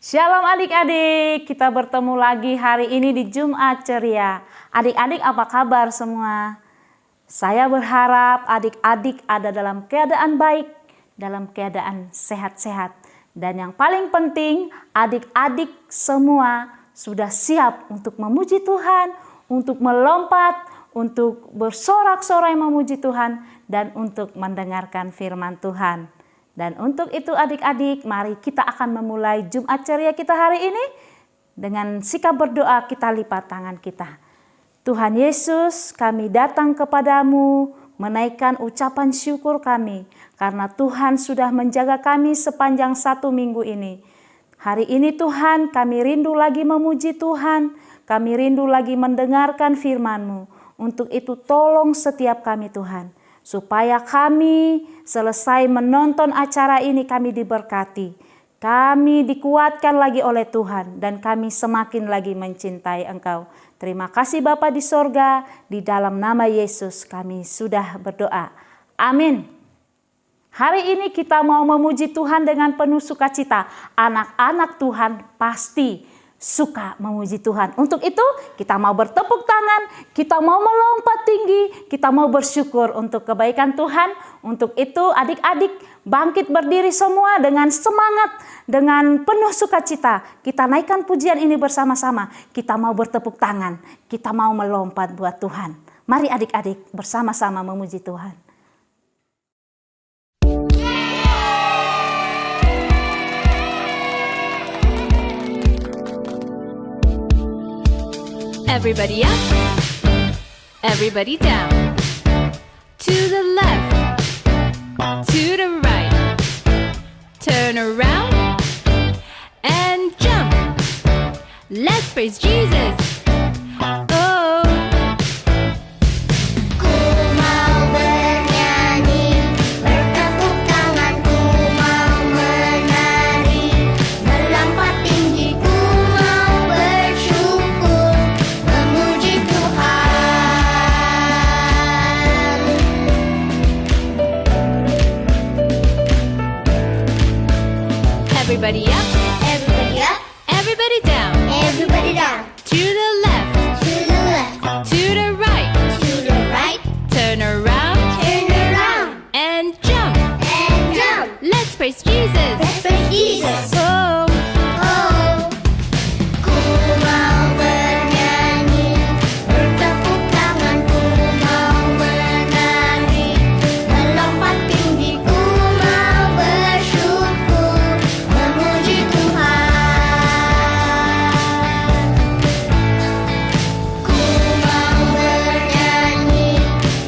Shalom adik-adik, kita bertemu lagi hari ini di Jumat Ceria. Adik-adik apa kabar semua? Saya berharap adik-adik ada dalam keadaan baik, dalam keadaan sehat-sehat. Dan yang paling penting, adik-adik semua sudah siap untuk memuji Tuhan, untuk melompat, untuk bersorak-sorai memuji Tuhan, dan untuk mendengarkan firman Tuhan. Dan untuk itu adik-adik, mari kita akan memulai Jumat Ceria kita hari ini. Dengan sikap berdoa kita lipat tangan kita. Tuhan Yesus, kami datang kepadamu menaikkan ucapan syukur kami. Karena Tuhan sudah menjaga kami sepanjang 1 minggu ini. Hari ini Tuhan, kami rindu lagi memuji Tuhan. Kami rindu lagi mendengarkan firman-Mu. Untuk itu tolong setiap kami Tuhan. Supaya kami selesai menonton acara ini kami diberkati. Kami dikuatkan lagi oleh Tuhan dan kami semakin lagi mencintai Engkau. Terima kasih Bapa di sorga, di dalam nama Yesus kami sudah berdoa. Amin. Hari ini kita mau memuji Tuhan dengan penuh sukacita. Anak-anak Tuhan pasti suka memuji Tuhan. Untuk itu kita mau bertepuk tangan, kita mau melompat tinggi, kita mau bersyukur untuk kebaikan Tuhan. Untuk itu adik-adik bangkit berdiri semua dengan semangat, dengan penuh sukacita. Kita naikkan pujian ini bersama-sama. Kita mau bertepuk tangan, kita mau melompat buat Tuhan. Mari adik-adik bersama-sama memuji Tuhan. Everybody up, everybody down, to the left, to the right, turn around and jump. Let's praise Jesus. Oh. Ku mau bernyanyi, bertepuk tangan, ku mau menari, melompat tinggi, ku mau bersyukur, memuji Tuhan. Everybody up, Everybody up, everybody down, everybody down, to the left, to the left, to the right, turn around turn around, and jump. and jump. Let's praise Jesus. Let's praise Jesus. Oh. Oh, ku mau bernyanyi, bertepuk tangan, ku mau menari, melompat tinggi, ku mau bersyukur, memuji Tuhan. Ku mau bernyanyi,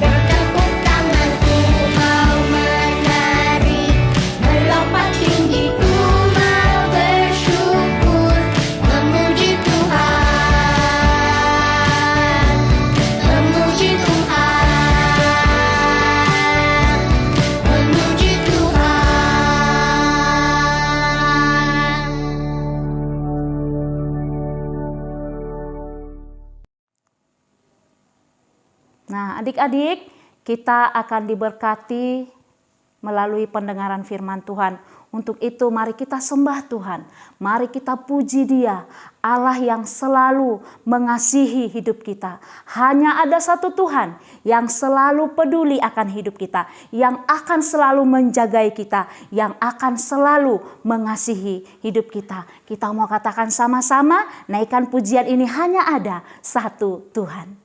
bertepuk tangan, ku mau menari, melompat tinggi, ku mau bersyukur, memuji Tuhan, memuji Tuhan, memuji Tuhan. Nah, adik-adik, kita akan diberkati melalui pendengaran firman Tuhan. Untuk itu mari kita sembah Tuhan. Mari kita puji Dia, Allah yang selalu mengasihi hidup kita. Hanya ada satu Tuhan yang selalu peduli akan hidup kita, yang akan selalu menjagai kita, yang akan selalu mengasihi hidup kita. Kita mau katakan sama-sama, naikkan pujian ini, hanya ada satu Tuhan.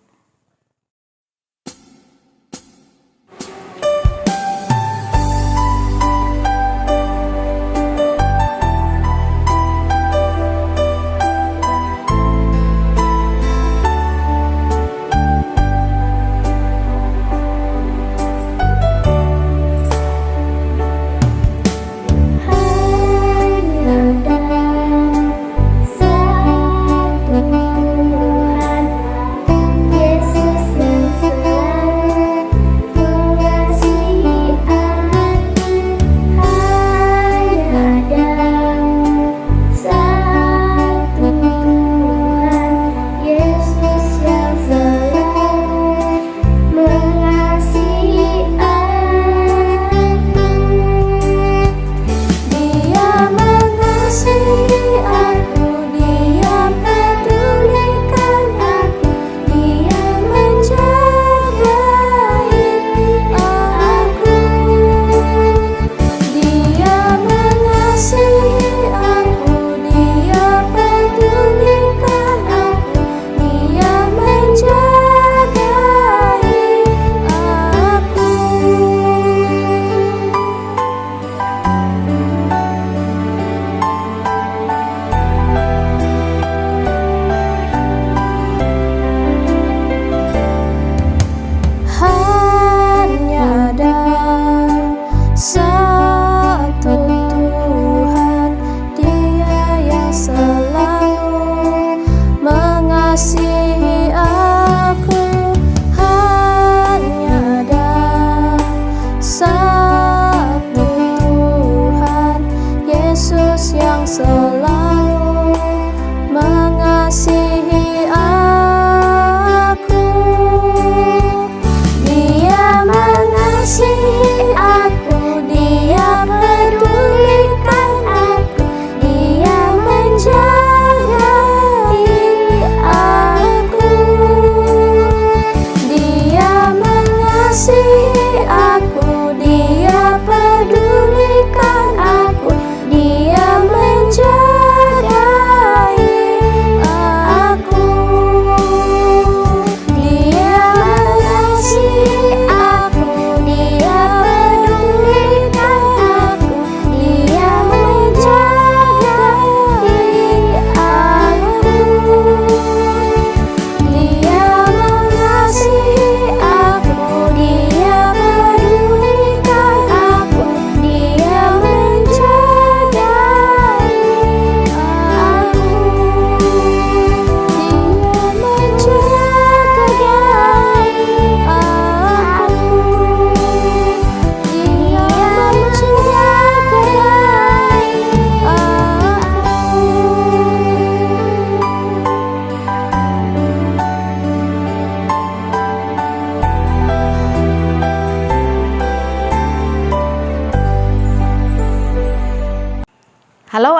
Hanya ada satu Tuhan.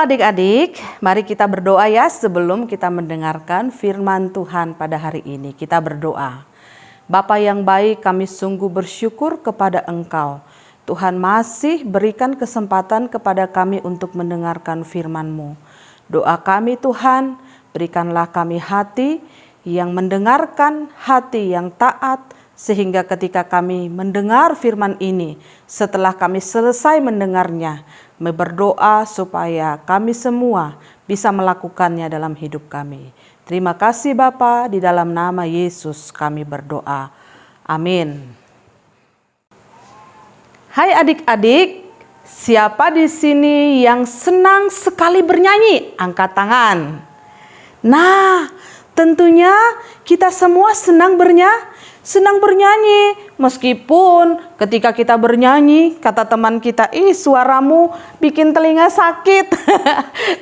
adik-adik, mari kita berdoa ya sebelum kita mendengarkan firman Tuhan pada hari ini. Kita berdoa. Bapa yang baik, kami sungguh bersyukur kepada Engkau. Tuhan masih berikan kesempatan kepada kami untuk mendengarkan firman-Mu. Doa kami Tuhan, berikanlah kami hati yang mendengarkan, hati yang taat, sehingga ketika kami mendengar firman ini, setelah kami selesai mendengarnya, berdoa supaya kami semua bisa melakukannya dalam hidup kami. Terima kasih Bapa, di dalam nama Yesus kami berdoa. Amin. Hai adik-adik, siapa di sini yang senang sekali bernyanyi? Angkat tangan. Nah, tentunya kita semua senang bernyanyi, meskipun ketika kita bernyanyi, kata teman kita, suaramu bikin telinga sakit.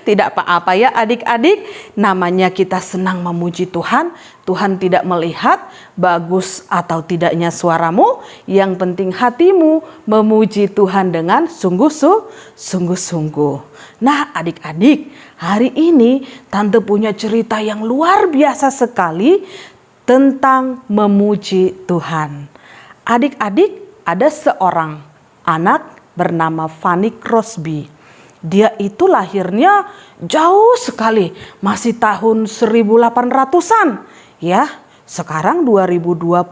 Tidak apa-apa ya adik-adik, namanya kita senang memuji Tuhan. Tuhan tidak melihat bagus atau tidaknya suaramu, yang penting hatimu memuji Tuhan dengan sungguh-sungguh. Nah adik-adik, hari ini Tante punya cerita yang luar biasa sekali tentang memuji Tuhan. Adik-adik, ada seorang anak bernama Fanny Crosby. Dia itu lahirnya jauh sekali, masih tahun 1800-an. Ya, sekarang 2021.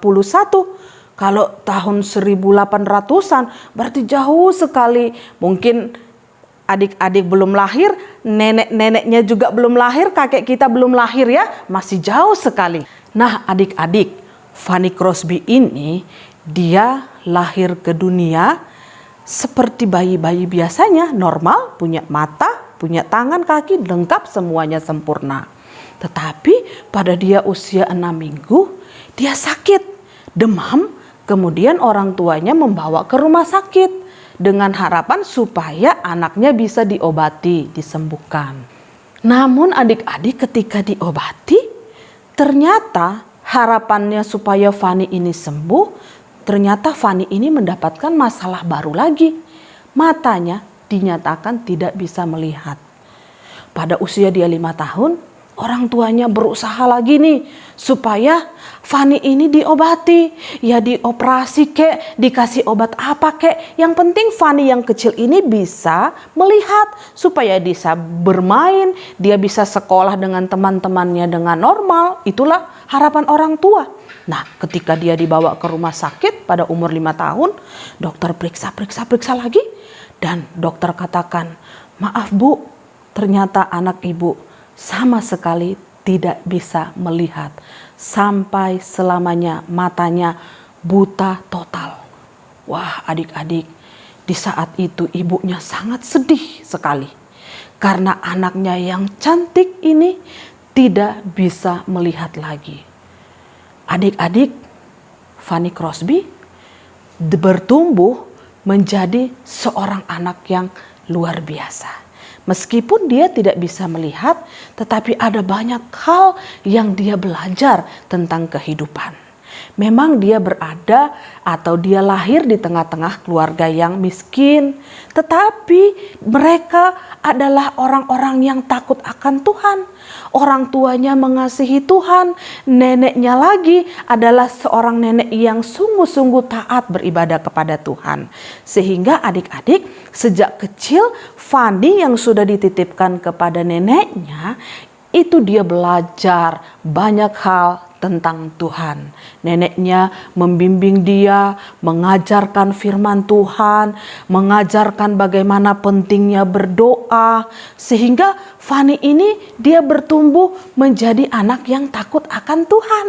Kalau tahun 1800-an berarti jauh sekali. Mungkin adik-adik belum lahir, nenek-neneknya juga belum lahir, kakek kita belum lahir ya, masih jauh sekali. Nah adik-adik, Fanny Crosby ini dia lahir ke dunia seperti bayi-bayi biasanya, normal, punya mata, punya tangan, kaki, lengkap semuanya sempurna. Tetapi pada dia usia 6 minggu, dia sakit, demam, kemudian orang tuanya membawa ke rumah sakit dengan harapan supaya anaknya bisa diobati, disembuhkan. Namun adik-adik ketika diobati, ternyata harapannya supaya Fanny ini sembuh, ternyata Fanny ini mendapatkan masalah baru lagi. Matanya dinyatakan tidak bisa melihat. Pada usia dia 5 tahun, orang tuanya berusaha lagi nih supaya Fanny ini diobati. Ya dioperasi kek, dikasih obat apa kek. Yang penting Fanny yang kecil ini bisa melihat supaya bisa bermain, dia bisa sekolah dengan teman-temannya dengan normal. Itulah harapan orang tua. Nah ketika dia dibawa ke rumah sakit pada umur 5 tahun, dokter periksa lagi. Dan dokter katakan, maaf Bu, ternyata anak ibu sama sekali tidak bisa melihat. Sampai selamanya matanya buta total. Wah adik-adik, di saat itu ibunya sangat sedih sekali. Karena anaknya yang cantik ini tidak bisa melihat lagi. Adik-adik, Fanny Crosby bertumbuh menjadi seorang anak yang luar biasa. Meskipun dia tidak bisa melihat, tetapi ada banyak hal yang dia belajar tentang kehidupan. Memang dia berada atau dia lahir di tengah-tengah keluarga yang miskin, tetapi mereka adalah orang-orang yang takut akan Tuhan. Orang tuanya mengasihi Tuhan, neneknya lagi adalah seorang nenek yang sungguh-sungguh taat beribadah kepada Tuhan. Sehingga adik-adik, sejak kecil Fanny yang sudah dititipkan kepada neneknya, itu dia belajar banyak hal tentang Tuhan. Neneknya membimbing dia, mengajarkan firman Tuhan, mengajarkan bagaimana pentingnya berdoa, sehingga Fanny ini dia bertumbuh menjadi anak yang takut akan Tuhan.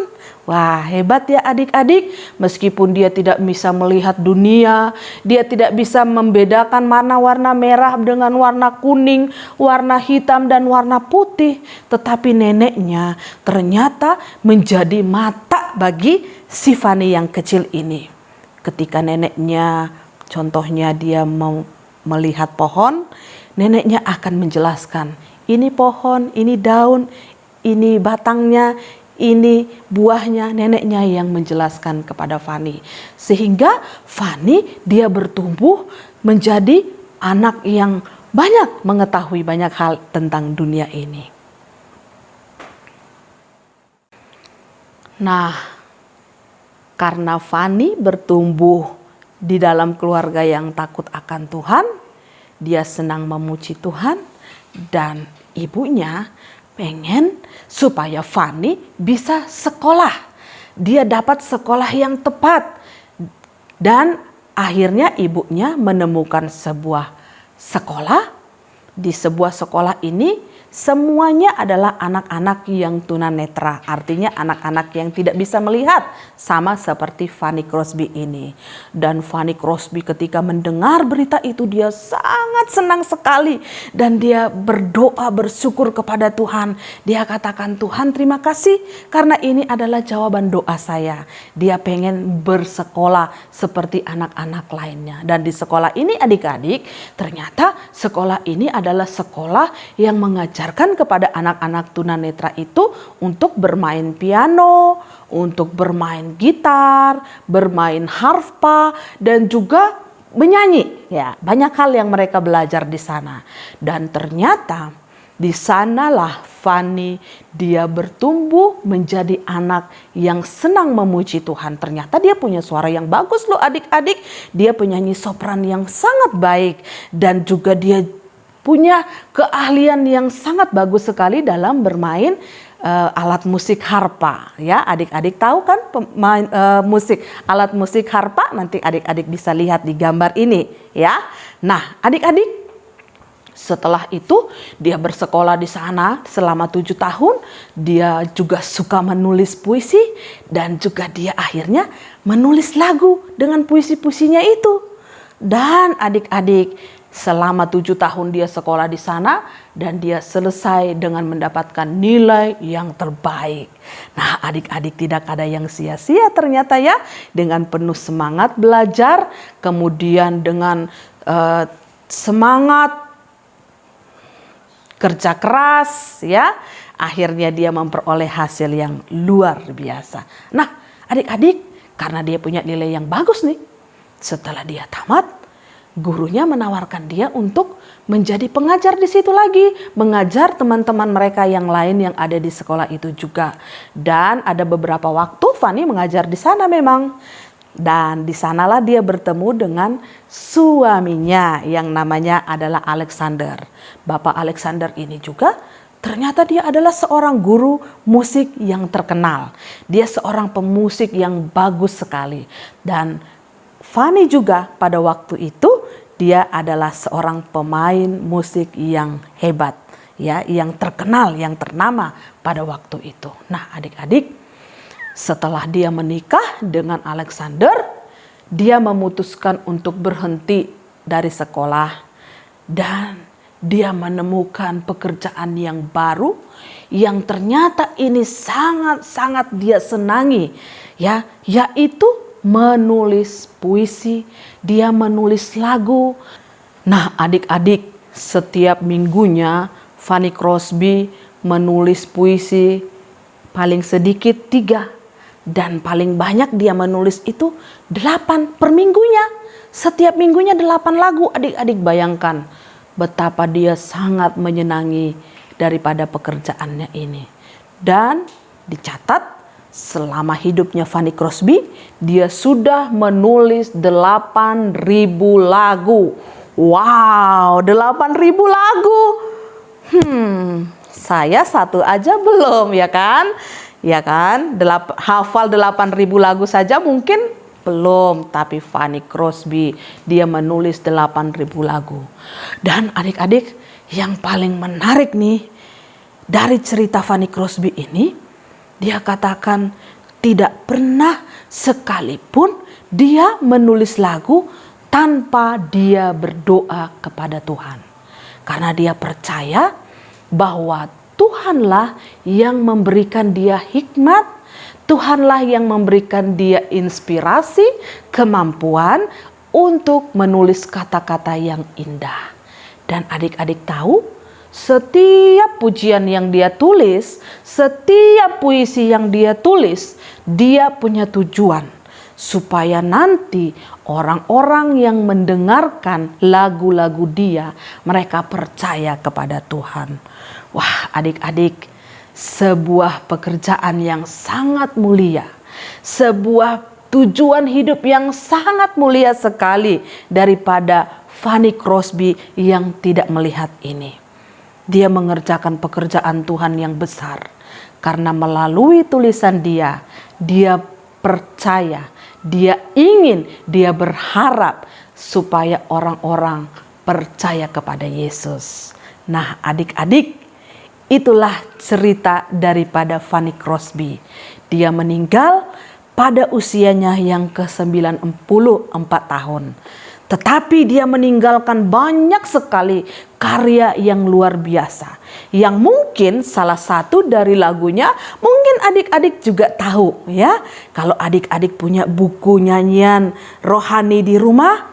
Wah, hebat ya adik-adik. Meskipun dia tidak bisa melihat dunia, dia tidak bisa membedakan mana warna merah dengan warna kuning, warna hitam dan warna putih, tetapi neneknya ternyata menjadi mata bagi si Fanny yang kecil ini. Ketika neneknya, contohnya dia mau melihat pohon, neneknya akan menjelaskan, ini pohon, ini daun, ini batangnya, ini buahnya. Neneknya yang menjelaskan kepada Fanny. Sehingga Fanny dia bertumbuh menjadi anak yang banyak mengetahui banyak hal tentang dunia ini. Nah, karena Fani bertumbuh di dalam keluarga yang takut akan Tuhan, dia senang memuji Tuhan, dan ibunya pengen supaya Fani bisa sekolah. Dia dapat sekolah yang tepat, dan akhirnya ibunya menemukan sebuah sekolah. Di sebuah sekolah ini semuanya adalah anak-anak yang tunanetra, artinya anak-anak yang tidak bisa melihat, sama seperti Fanny Crosby ini. Dan Fanny Crosby ketika mendengar berita itu, dia sangat senang sekali dan dia berdoa bersyukur kepada Tuhan. Dia katakan, Tuhan terima kasih karena ini adalah jawaban doa saya. Dia pengen bersekolah seperti anak-anak lainnya. Dan di sekolah ini adik-adik, ternyata sekolah ini adalah sekolah yang mengajarkan kepada anak-anak tunanetra itu untuk bermain piano, untuk bermain gitar, bermain harpa, dan juga menyanyi. Ya, banyak hal yang mereka belajar di sana. Dan ternyata di sanalah Fanny dia bertumbuh menjadi anak yang senang memuji Tuhan. Ternyata dia punya suara yang bagus loh adik-adik. Dia penyanyi sopran yang sangat baik, dan juga dia punya keahlian yang sangat bagus sekali dalam bermain alat musik harpa. Ya, adik-adik tahu kan pemain alat musik harpa? Nanti adik-adik bisa lihat di gambar ini, ya. Nah, adik-adik, setelah itu dia bersekolah di sana selama 7 tahun. Dia juga suka menulis puisi, dan juga dia akhirnya menulis lagu dengan puisi-puisinya itu. Dan adik-adik, selama 7 tahun dia sekolah di sana, dan dia selesai dengan mendapatkan nilai yang terbaik. Nah, adik-adik, tidak ada yang sia-sia ternyata ya. Dengan penuh semangat belajar, kemudian dengan semangat kerja keras, ya, akhirnya dia memperoleh hasil yang luar biasa. Nah, adik-adik, karena dia punya nilai yang bagus nih, setelah dia tamat, gurunya menawarkan dia untuk menjadi pengajar di situ lagi, mengajar teman-teman mereka yang lain yang ada di sekolah itu juga. Dan ada beberapa waktu Fanny mengajar di sana memang. Dan di sanalah dia bertemu dengan suaminya yang namanya adalah Alexander. Bapak Alexander ini juga ternyata dia adalah seorang guru musik yang terkenal. Dia seorang pemusik yang bagus sekali. Dan Fanny juga pada waktu itu dia adalah seorang pemain musik yang hebat, ya, yang terkenal, yang ternama pada waktu itu. Nah, adik-adik, setelah dia menikah dengan Alexander, dia memutuskan untuk berhenti dari sekolah, dan dia menemukan pekerjaan yang baru yang ternyata ini sangat-sangat dia senangi, ya, yaitu menulis puisi, dia menulis lagu. Nah, adik-adik, setiap minggunya Fanny Crosby menulis puisi paling sedikit 3, dan paling banyak dia menulis itu 8 per minggunya. Setiap minggunya 8 lagu. Adik-adik bayangkan betapa dia sangat menyenangi daripada pekerjaannya ini. Dan dicatat, selama hidupnya Fanny Crosby, dia sudah menulis 8.000 lagu. Wow, 8.000 lagu. Saya satu aja belum, ya kan? Ya kan? Hafal 8.000 lagu saja mungkin belum. Tapi Fanny Crosby, dia menulis 8.000 lagu. Dan adik-adik, yang paling menarik nih, dari cerita Fanny Crosby ini, dia katakan tidak pernah sekalipun dia menulis lagu tanpa dia berdoa kepada Tuhan. Karena dia percaya bahwa Tuhanlah yang memberikan dia hikmat, Tuhanlah yang memberikan dia inspirasi, kemampuan untuk menulis kata-kata yang indah. Dan adik-adik tahu, setiap pujian yang dia tulis, setiap puisi yang dia tulis, dia punya tujuan supaya nanti orang-orang yang mendengarkan lagu-lagu Dia, mereka percaya kepada Tuhan. Wah, adik-adik, sebuah pekerjaan yang sangat mulia, sebuah tujuan hidup yang sangat mulia sekali daripada Fanny Crosby yang tidak melihat ini. Dia mengerjakan pekerjaan Tuhan yang besar karena melalui tulisan dia percaya, dia ingin, dia berharap supaya orang-orang percaya kepada Yesus. Nah, adik-adik, itulah cerita daripada Fanny Crosby. Dia meninggal pada usianya yang ke-94 tahun. Tetapi dia meninggalkan banyak sekali karya yang luar biasa. Yang mungkin salah satu dari lagunya mungkin adik-adik juga tahu ya. Kalau adik-adik punya buku nyanyian rohani di rumah,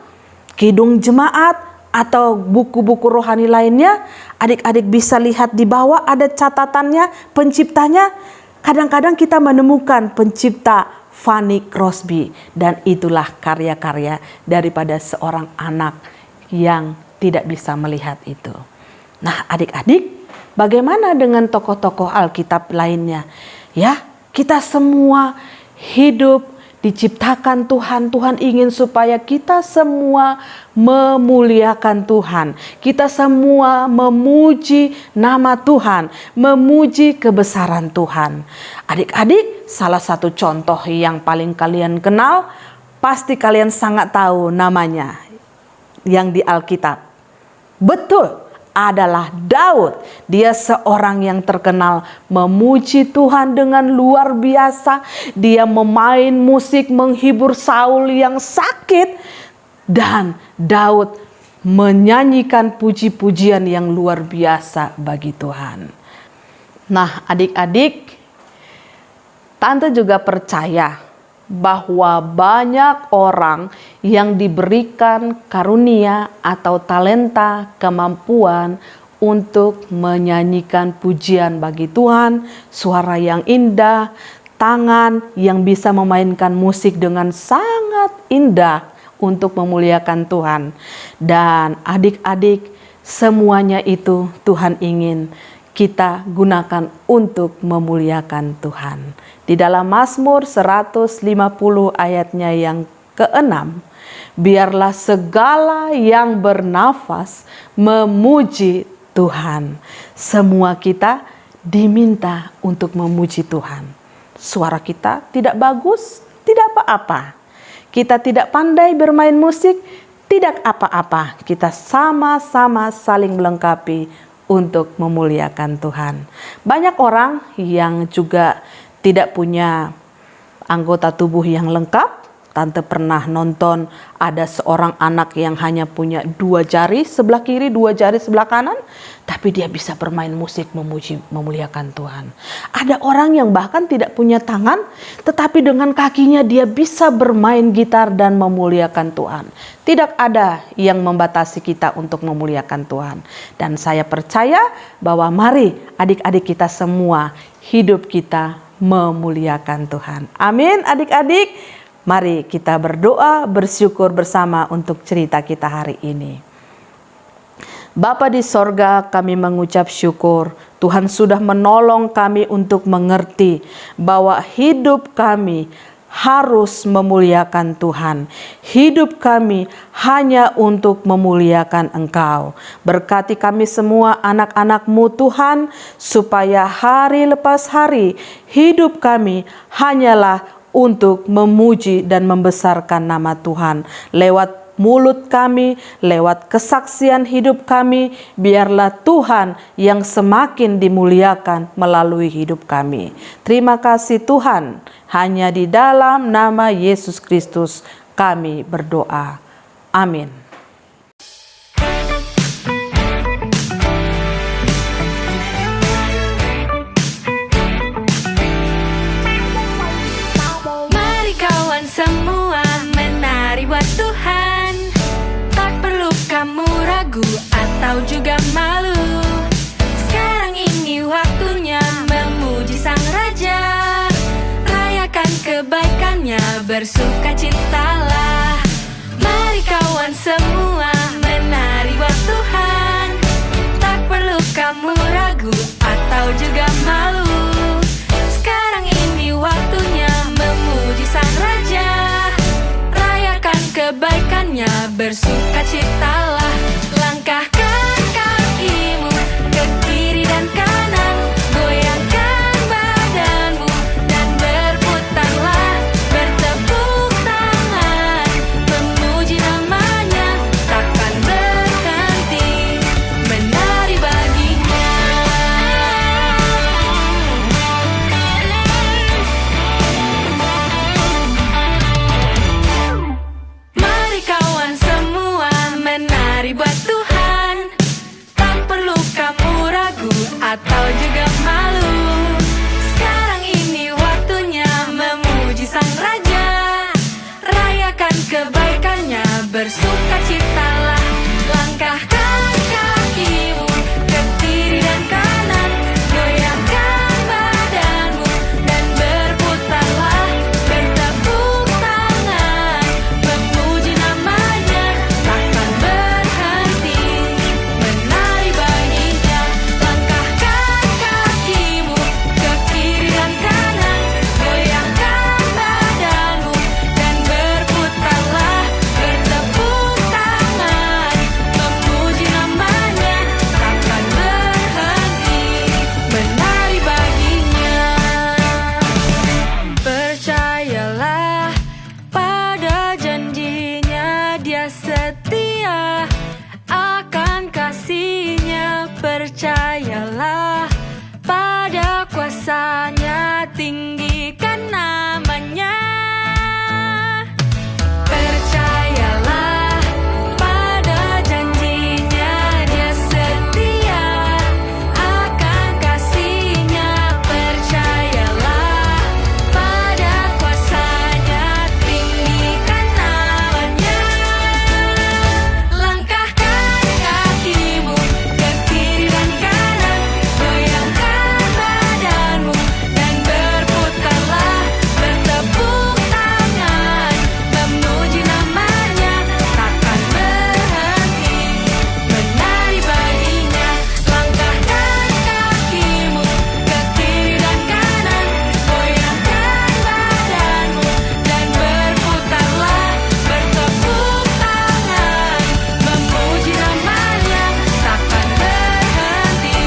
kidung jemaat, atau buku-buku rohani lainnya, adik-adik bisa lihat di bawah ada catatannya, penciptanya. Kadang-kadang kita menemukan pencipta Fanny Crosby, dan itulah karya-karya daripada seorang anak yang tidak bisa melihat itu. Nah, adik-adik, bagaimana dengan tokoh-tokoh Alkitab lainnya? Ya, kita semua hidup diciptakan Tuhan. Tuhan ingin supaya kita semua memuliakan Tuhan. Kita semua memuji nama Tuhan, memuji kebesaran Tuhan. Adik-adik, salah satu contoh yang paling kalian kenal, pasti kalian sangat tahu namanya yang di Alkitab. Betul, adalah Daud. Dia seorang yang terkenal memuji Tuhan dengan luar biasa. Dia memain musik menghibur Saul yang sakit, dan Daud menyanyikan puji-pujian yang luar biasa bagi Tuhan. Nah, adik-adik, tante juga percaya bahwa banyak orang yang diberikan karunia atau talenta, kemampuan untuk menyanyikan pujian bagi Tuhan, suara yang indah, tangan yang bisa memainkan musik dengan sangat indah untuk memuliakan Tuhan. Dan adik-adik, semuanya itu Tuhan ingin kita gunakan untuk memuliakan Tuhan. Di dalam Mazmur 150 ayatnya yang ke-6, biarlah segala yang bernafas memuji Tuhan. Semua kita diminta untuk memuji Tuhan. Suara kita tidak bagus, tidak apa-apa. Kita tidak pandai bermain musik, tidak apa-apa. Kita sama-sama saling melengkapi untuk memuliakan Tuhan. Banyak orang yang juga tidak punya anggota tubuh yang lengkap. Tante pernah nonton ada seorang anak yang hanya punya 2 jari sebelah kiri, 2 jari sebelah kanan, tapi dia bisa bermain musik memuliakan Tuhan. Ada orang yang bahkan tidak punya tangan, tetapi dengan kakinya dia bisa bermain gitar dan memuliakan Tuhan. Tidak ada yang membatasi kita untuk memuliakan Tuhan. Dan saya percaya bahwa mari adik-adik kita semua hidup kita memuliakan Tuhan. Amin adik-adik. Mari kita berdoa, bersyukur bersama untuk cerita kita hari ini. Bapa di sorga, kami mengucap syukur. Tuhan sudah menolong kami untuk mengerti bahwa hidup kami harus memuliakan Tuhan. Hidup kami hanya untuk memuliakan Engkau. Berkati kami semua anak-anak-Mu Tuhan, supaya hari lepas hari hidup kami hanyalah untuk memuji dan membesarkan nama Tuhan. Lewat mulut kami, lewat kesaksian hidup kami, biarlah Tuhan yang semakin dimuliakan melalui hidup kami. Terima kasih Tuhan, hanya di dalam nama Yesus Kristus kami berdoa. Amin. Semua menari buat Tuhan, tak perlu kamu ragu atau juga malu. Sekarang ini waktunya memuji Sang Raja, rayakan kebaikannya. bersukacitalah. Mari kawan semua menari buat Tuhan. Tak perlu kamu ragu atau juga malu. Sekarang ini waktunya memuji Sang Raja. Rayakan kebaikannya, bersukacitalah. Langkahkan kakimu ke kiri dan kanan, goyangkan badanmu dan berputarlah, bertepuk tangan, memuji namanya, takkan berhenti menari baginya. Mari kawan semua menari buat Tuhan. Tak perlu kamu ragu atau juga malu. Sekarang ini waktunya memuji Sang Raja. Rayakan kebaikannya, bersukacitalah. Langkahkan kakimu ke kiri dan kanan, goyangkan badanmu dan berputarlah, bertepuk tangan, memuji namanya, takkan berhenti menari baginya. Langkahkan kakimu ke kiri dan kanan, goyangkan badanmu dan berputarlah, bertepuk tangan, memuji namanya, takkan berhenti menari baginya. Percayalah pada janjinya, Dia setia akan kasihnya. Percayalah pada kuasanya, tinggikan namanya. Percayalah pada janjinya, Dia setia akan kasihnya. Percayalah pada kuasanya, tinggikan namanya. Langkahkan kakimu ke kiri dan kanan, goyangkan badanmu dan berputarlah, bertepuk tangan, memuji namanya, takkan berhenti menari baginya. Langkahkan kakimu ke kiri dan kanan, goyangkan badanmu dan berputarlah, bertepuk tangan, memuji namanya, takkan berhenti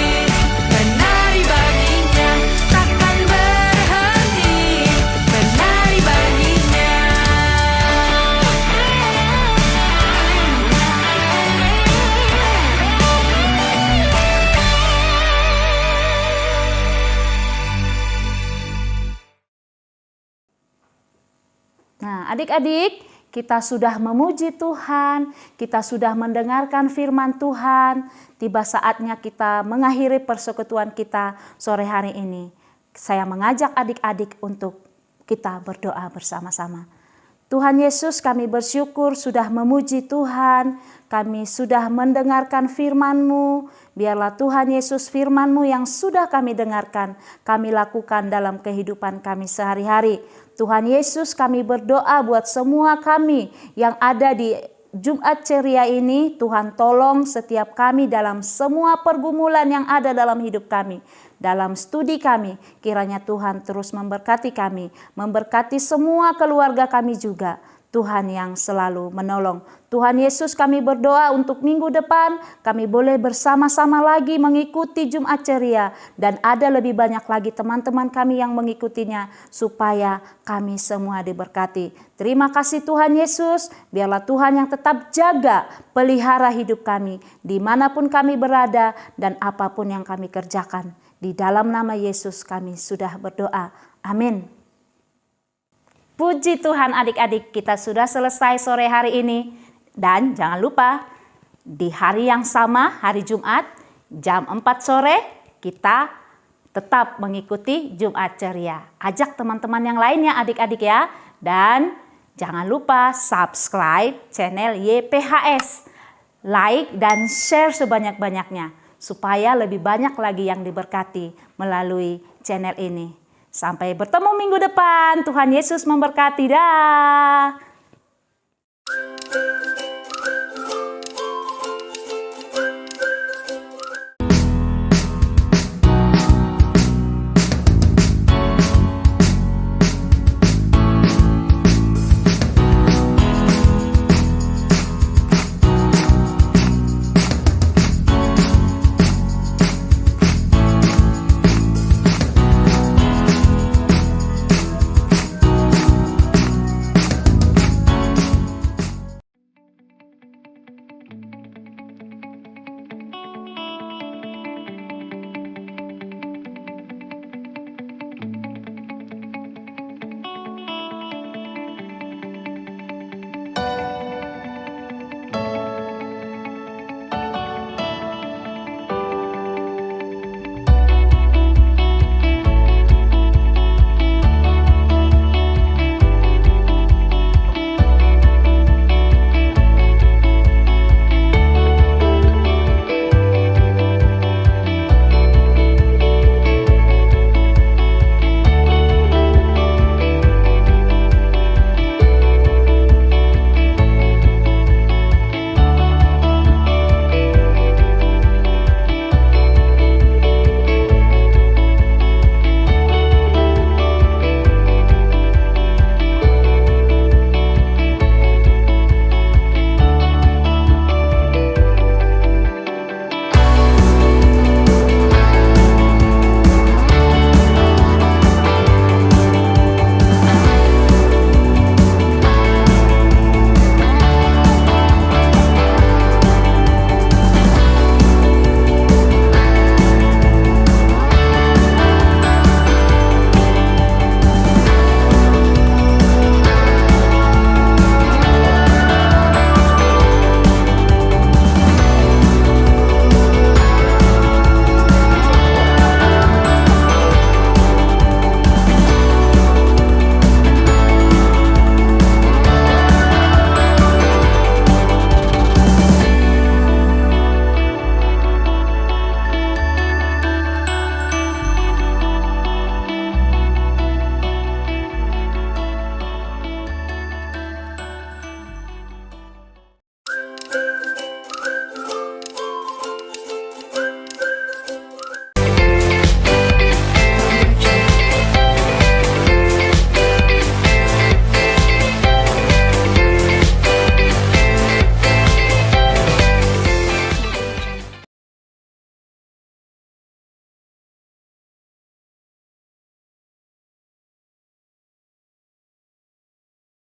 menari baginya, takkan berhenti menari baginya. Nah, adik-adik, kita sudah memuji Tuhan, kita sudah mendengarkan firman Tuhan. Tiba saatnya kita mengakhiri persekutuan kita sore hari ini. Saya mengajak adik-adik untuk kita berdoa bersama-sama. Tuhan Yesus, kami bersyukur sudah memuji Tuhan, kami sudah mendengarkan firman-Mu. Biarlah Tuhan Yesus firman-Mu yang sudah kami dengarkan, kami lakukan dalam kehidupan kami sehari-hari. Tuhan Yesus, kami berdoa buat semua kami yang ada di Jumat Ceria ini. Tuhan tolong setiap kami dalam semua pergumulan yang ada dalam hidup kami, dalam studi kami. Kiranya Tuhan terus memberkati kami, memberkati semua keluarga kami juga. Tuhan yang selalu menolong. Tuhan Yesus, kami berdoa untuk minggu depan kami boleh bersama-sama lagi mengikuti Jumat Ceria, dan ada lebih banyak lagi teman-teman kami yang mengikutinya supaya kami semua diberkati. Terima kasih Tuhan Yesus, biarlah Tuhan yang tetap jaga, pelihara hidup kami dimanapun kami berada dan apapun yang kami kerjakan. Di dalam nama Yesus kami sudah berdoa. Amin. Puji Tuhan adik-adik, kita sudah selesai sore hari ini. Dan jangan lupa, di hari yang sama, hari Jumat, jam 4 sore, kita tetap mengikuti Jumat Ceria. Ajak teman-teman yang lainnya adik-adik ya. Dan jangan lupa subscribe channel YPHS. Like dan share sebanyak-banyaknya, supaya lebih banyak lagi yang diberkati melalui channel ini. Sampai bertemu minggu depan. Tuhan Yesus memberkati. Dah.